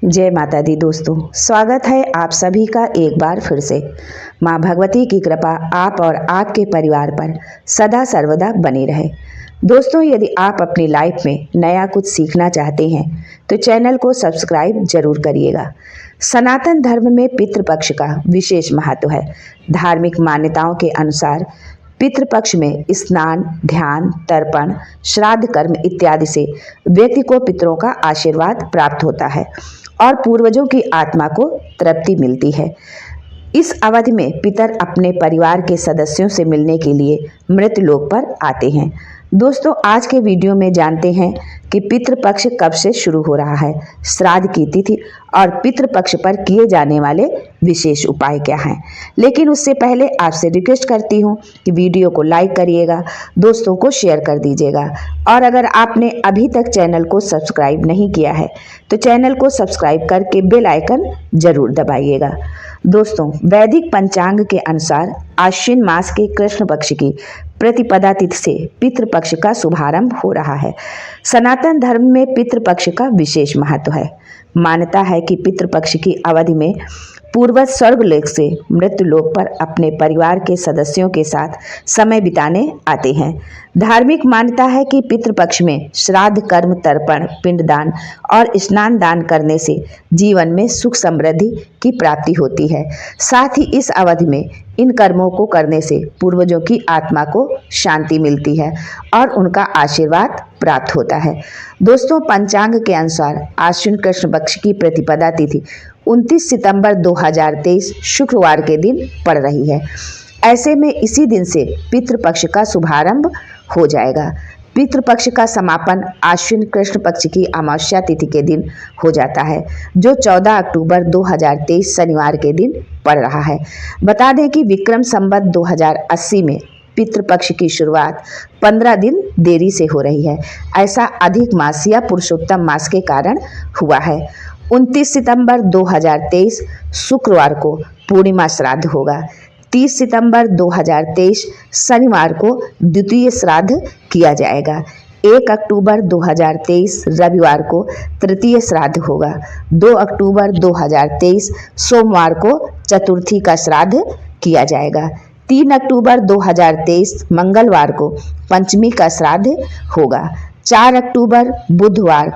जय माता दी दोस्तों, स्वागत है आप सभी का एक बार फिर से। माँ भगवती की कृपा आप और आपके परिवार पर सदा सर्वदा बनी रहे। दोस्तों, यदि आप अपनी लाइफ में नया कुछ सीखना चाहते हैं तो चैनल को सब्सक्राइब जरूर करिएगा। सनातन धर्म में पितृपक्ष का विशेष महत्व है। धार्मिक मान्यताओं के अनुसार पितृपक्ष में स्नान, ध्यान, तर्पण, श्राद्ध कर्म इत्यादि से व्यक्ति को पितरों का आशीर्वाद प्राप्त होता है और पूर्वजों की आत्मा को तृप्ति मिलती है। इस अवधि में पितर अपने परिवार के सदस्यों से मिलने के लिए मृतलोक पर आते हैं। दोस्तों, आज के वीडियो में जानते हैं कि पितृपक्ष कब से शुरू हो रहा है, श्राद्ध की तिथि और पितृपक्ष पर किए जाने वाले विशेष उपाय क्या हैं। लेकिन उससे पहले आपसे रिक्वेस्ट करती हूँ कि वीडियो को लाइक करिएगा, दोस्तों को शेयर कर दीजिएगा और अगर आपने अभी तक चैनल को सब्सक्राइब नहीं किया है तो चैनल को सब्सक्राइब करके बेल आइकन जरूर दबाइएगा। दोस्तों, वैदिक पंचांग के अनुसार आश्विन मास के कृष्ण पक्ष की प्रतिपदा तिथि से पितृपक्ष का शुभारंभ हो रहा है। सनातन धर्म में पितृपक्ष का विशेष महत्व है। मान्यता है कि पितृपक्ष की अवधि में पूर्वज स्वर्गलोक से मृत्युलोक पर अपने परिवार के सदस्यों के साथ समय बिताने आते हैं। धार्मिक मान्यता है कि पितृपक्ष में श्राद्ध कर्म, तर्पण, पिंडदान और स्नान दान करने से जीवन में सुख समृद्धि की प्राप्ति होती है। साथ ही इस अवधि में इन कर्मों को करने से पूर्वजों की आत्मा को शांति मिलती है और उनका आशीर्वाद प्राप्त होता है। दोस्तों, पंचांग के अनुसार आश्विन कृष्ण पक्ष की प्रतिपदा तिथि 29 सितंबर 2023 शुक्रवार के दिन पड़ रही है। ऐसे में इसी दिन से पितृपक्ष का शुभारंभ हो जाएगा। पितृपक्ष का समापन आश्विन कृष्ण पक्ष की अमावस्या तिथि के दिन हो जाता है, जो 14 अक्टूबर 2023 शनिवार के दिन पड़ रहा है। बता दें कि विक्रम संवत 2080 में पितृपक्ष की शुरुआत 15 दिन देरी से हो रही है। ऐसा अधिक मास या पुरुषोत्तम मास के कारण हुआ है। 29 सितंबर 2023 शुक्रवार को पूर्णिमा श्राद्ध होगा। 30 सितंबर 2023 शनिवार को द्वितीय श्राद्ध किया जाएगा। 1 अक्टूबर 2023 रविवार को तृतीय श्राद्ध होगा। 2 अक्टूबर 2023 सोमवार को चतुर्थी का श्राद्ध किया जाएगा। 3 अक्टूबर 2023 मंगलवार को पंचमी का श्राद्ध होगा। 4 अक्टूबर बुधवार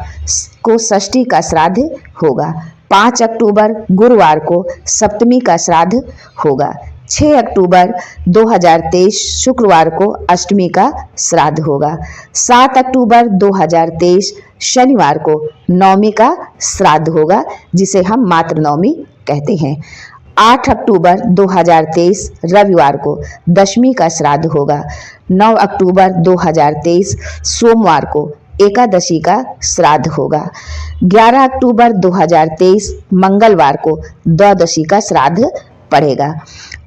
को षष्ठी का श्राद्ध होगा। 5 अक्टूबर गुरुवार को सप्तमी का श्राद्ध होगा। 6 अक्टूबर 2023 शुक्रवार को अष्टमी का श्राद्ध होगा। 7 अक्टूबर 2023 शनिवार को नवमी का श्राद्ध होगा, जिसे हम मातृ नवमी कहते हैं। 8 अक्टूबर 2023 रविवार को दशमी का श्राद्ध होगा। 9 अक्टूबर 2023 सोमवार को एकादशी का श्राद्ध होगा। 11 अक्टूबर 2023 मंगलवार को द्वादशी का श्राद्ध पड़ेगा।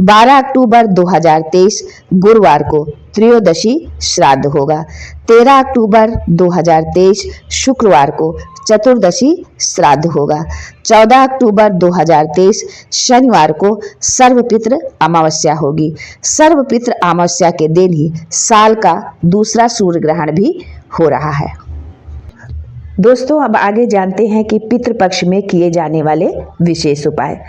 12 अक्टूबर 2023 गुरुवार को त्रयोदशी श्राद्ध होगा। 13 अक्टूबर 2023 शुक्रवार को चतुर्दशी श्राद्ध होगा। 14 अक्टूबर 2023 शनिवार को सर्वपितृ अमावस्या होगी। सर्वपितृ अमावस्या के दिन ही साल का दूसरा सूर्य ग्रहण भी हो रहा है। दोस्तों, अब आगे जानते हैं कि पितृपक्ष में किए जाने वाले विशेष उपाय।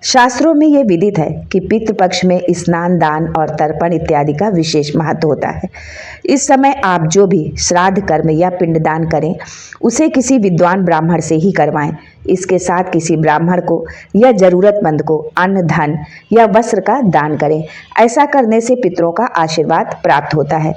शास्त्रों में ये विदित है कि पितृपक्ष में स्नान, दान और तर्पण इत्यादि का विशेष महत्व होता है। इस समय आप जो भी श्राद्ध कर्म या पिंडदान करें उसे किसी विद्वान ब्राह्मण से ही करवाएं। इसके साथ किसी ब्राह्मण को या जरूरतमंद को अन्न, धन या वस्त्र का दान करें। ऐसा करने से पितरों का आशीर्वाद प्राप्त होता है।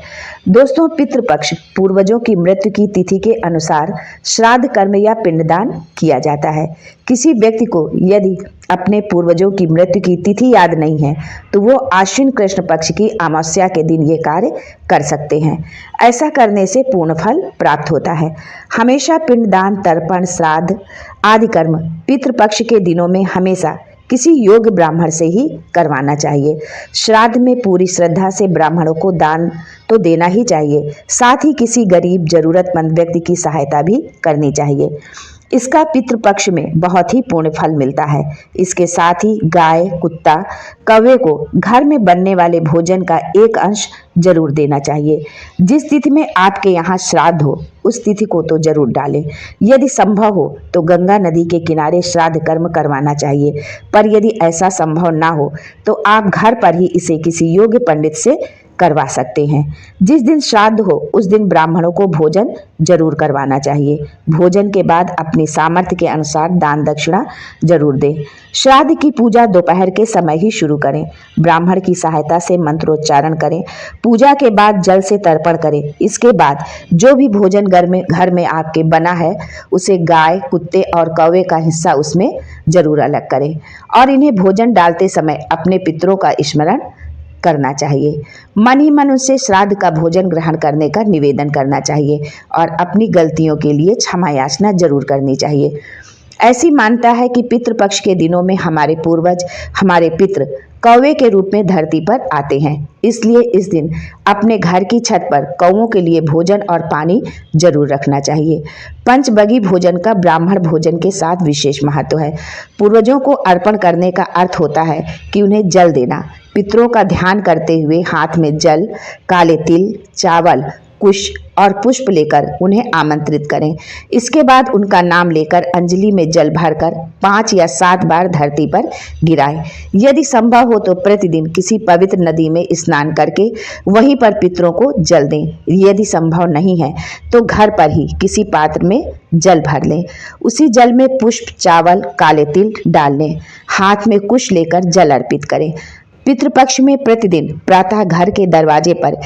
दोस्तों, पितृपक्ष पूर्वजों की मृत्यु की तिथि के अनुसार श्राद्ध कर्म या पिंडदान किया जाता है। किसी व्यक्ति को यदि अपने पूर्वजों की मृत्यु की तिथि याद नहीं है तो वो आश्विन कृष्ण पक्ष की अमावस्या के दिन ये कार्य कर सकते हैं। ऐसा करने से पूर्ण फल प्राप्त होता है। हमेशा पिंडदान, तर्पण, श्राद्ध आदि कर्म पितृपक्ष के दिनों में हमेशा किसी योग्य ब्राह्मण से ही करवाना चाहिए। श्राद्ध में पूरी श्रद्धा से ब्राह्मणों को दान तो देना ही चाहिए, साथ ही किसी गरीब जरूरतमंद व्यक्ति की सहायता भी करनी चाहिए। इसका पितृपक्ष में बहुत ही पुण्य फल मिलता है। इसके साथ ही गाय, कुत्ता, कौवे को घर में बनने वाले भोजन का एक अंश जरूर देना चाहिए। जिस तिथि में आपके यहाँ श्राद्ध हो उस तिथि को तो जरूर डालें। यदि संभव हो तो गंगा नदी के किनारे श्राद्ध कर्म करवाना चाहिए, पर यदि ऐसा संभव ना हो तो आप घर पर ही इसे किसी योग्य पंडित से करवा सकते हैं। जिस दिन श्राद्ध हो उस दिन ब्राह्मणों को भोजन जरूर करवाना चाहिए। भोजन के बाद अपनी सामर्थ्य के अनुसार दान दक्षिणा जरूर दें। श्राद्ध की पूजा दोपहर के समय ही शुरू करें। ब्राह्मण की सहायता से मंत्रोच्चारण करें। पूजा के बाद जल से तर्पण करें। इसके बाद जो भी भोजन घर में आपके बना है उसे गाय, कुत्ते और कौवे का हिस्सा उसमें जरूर अलग करें और इन्हें भोजन डालते समय अपने पितरों का स्मरण करना चाहिए। मन ही मन उनसे श्राद्ध का भोजन ग्रहण करने का निवेदन करना चाहिए और अपनी गलतियों के लिए क्षमा याचना जरूर करनी चाहिए। ऐसी मान्यता है कि पितृपक्ष के दिनों में हमारे पूर्वज, हमारे पितृ कौवे के रूप में धरती पर आते हैं। इसलिए इस दिन अपने घर की छत पर कौवों के लिए भोजन और पानी जरूर रखना चाहिए। पंचबगी भोजन का ब्राह्मण भोजन के साथ विशेष महत्व है। पूर्वजों को अर्पण करने का अर्थ होता है कि उन्हें जल देना। पितरों का ध्यान करते हुए हाथ में जल, काले तिल, चावल, कुश और पुष्प लेकर उन्हें आमंत्रित करें। इसके बाद उनका नाम लेकर अंजलि में जल भरकर 5 या 7 बार धरती पर गिराएं। यदि संभव हो तो प्रतिदिन किसी पवित्र नदी में स्नान करके वहीं पर पितरों को जल दें। यदि संभव नहीं है तो घर पर ही किसी पात्र में जल भर लें। उसी जल में पुष्प, चावल, काले तिल डाल लें। हाथ में कुश लेकर जल अर्पित करें। पितृपक्ष में प्रतिदिन प्रातः घर के दरवाजे पर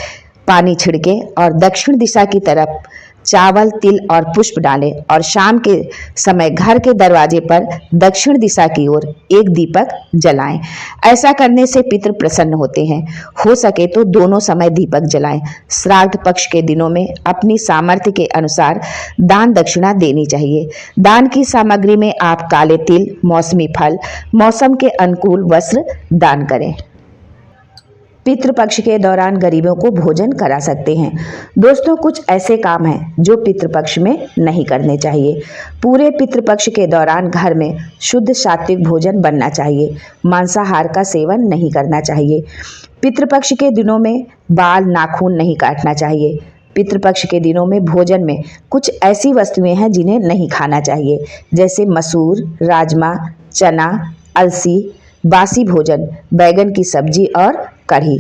पानी छिड़के और दक्षिण दिशा की तरफ चावल, तिल और पुष्प डालें और शाम के समय घर के दरवाजे पर दक्षिण दिशा की ओर एक दीपक जलाएं। ऐसा करने से पितृ प्रसन्न होते हैं। हो सके तो दोनों समय दीपक जलाएं। श्राद्ध पक्ष के दिनों में अपनी सामर्थ्य के अनुसार दान दक्षिणा देनी चाहिए। दान की सामग्री में आप काले तिल, मौसमी फल, मौसम के अनुकूल वस्त्र दान करें। पितृपक्ष के दौरान गरीबों को भोजन करा सकते हैं। दोस्तों, कुछ ऐसे काम हैं जो पितृपक्ष में नहीं करने चाहिए। पूरे पितृपक्ष के दौरान घर में शुद्ध सात्विक भोजन बनना चाहिए। मांसाहार का सेवन नहीं करना चाहिए। पितृपक्ष के दिनों में बाल, नाखून नहीं काटना चाहिए। पितृपक्ष के दिनों में भोजन में कुछ ऐसी वस्तुएं हैं जिन्हें नहीं खाना चाहिए, जैसे मसूर, राजमा, चना, अलसी, बासी भोजन, बैगन की सब्जी और कढ़ी।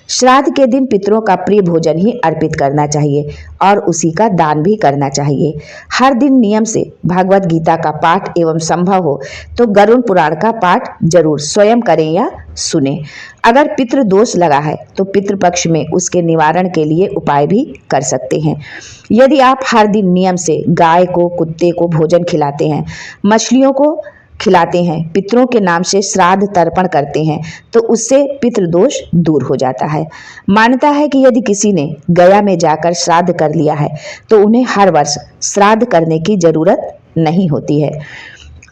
श्राद्ध के दिन पितरों का प्रिय भोजन ही अर्पित करना चाहिए और उसी का दान भी करना चाहिए। हर दिन नियम से भगवत गीता का पाठ एवं संभव हो तो गरुड़ पुराण का पाठ जरूर स्वयं करें या सुने। अगर पितृ दोष लगा है तो पितृपक्ष में उसके निवारण के लिए उपाय भी कर सकते हैं। यदि आप हर दिन नियम से गाय को, कुत्ते को भोजन खिलाते हैं, मछलियों को खिलाते हैं, पितरों के नाम से श्राद्ध तर्पण करते हैं तो उससे पितृदोष दूर हो जाता है। मान्यता है कि यदि किसी ने गया में जाकर श्राद्ध कर लिया है तो उन्हें हर वर्ष श्राद्ध करने की जरूरत नहीं होती है।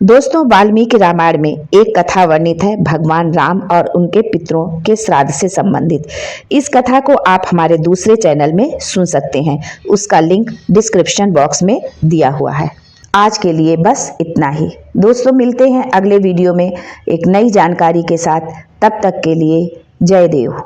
दोस्तों, वाल्मीकि रामायण में एक कथा वर्णित है भगवान राम और उनके पितरों के श्राद्ध से संबंधित। इस कथा को आप हमारे दूसरे चैनल में सुन सकते हैं। उसका लिंक डिस्क्रिप्शन बॉक्स में दिया हुआ है। आज के लिए बस इतना ही। दोस्तों, मिलते हैं अगले वीडियो में एक नई जानकारी के साथ। तब तक के लिए जय देव।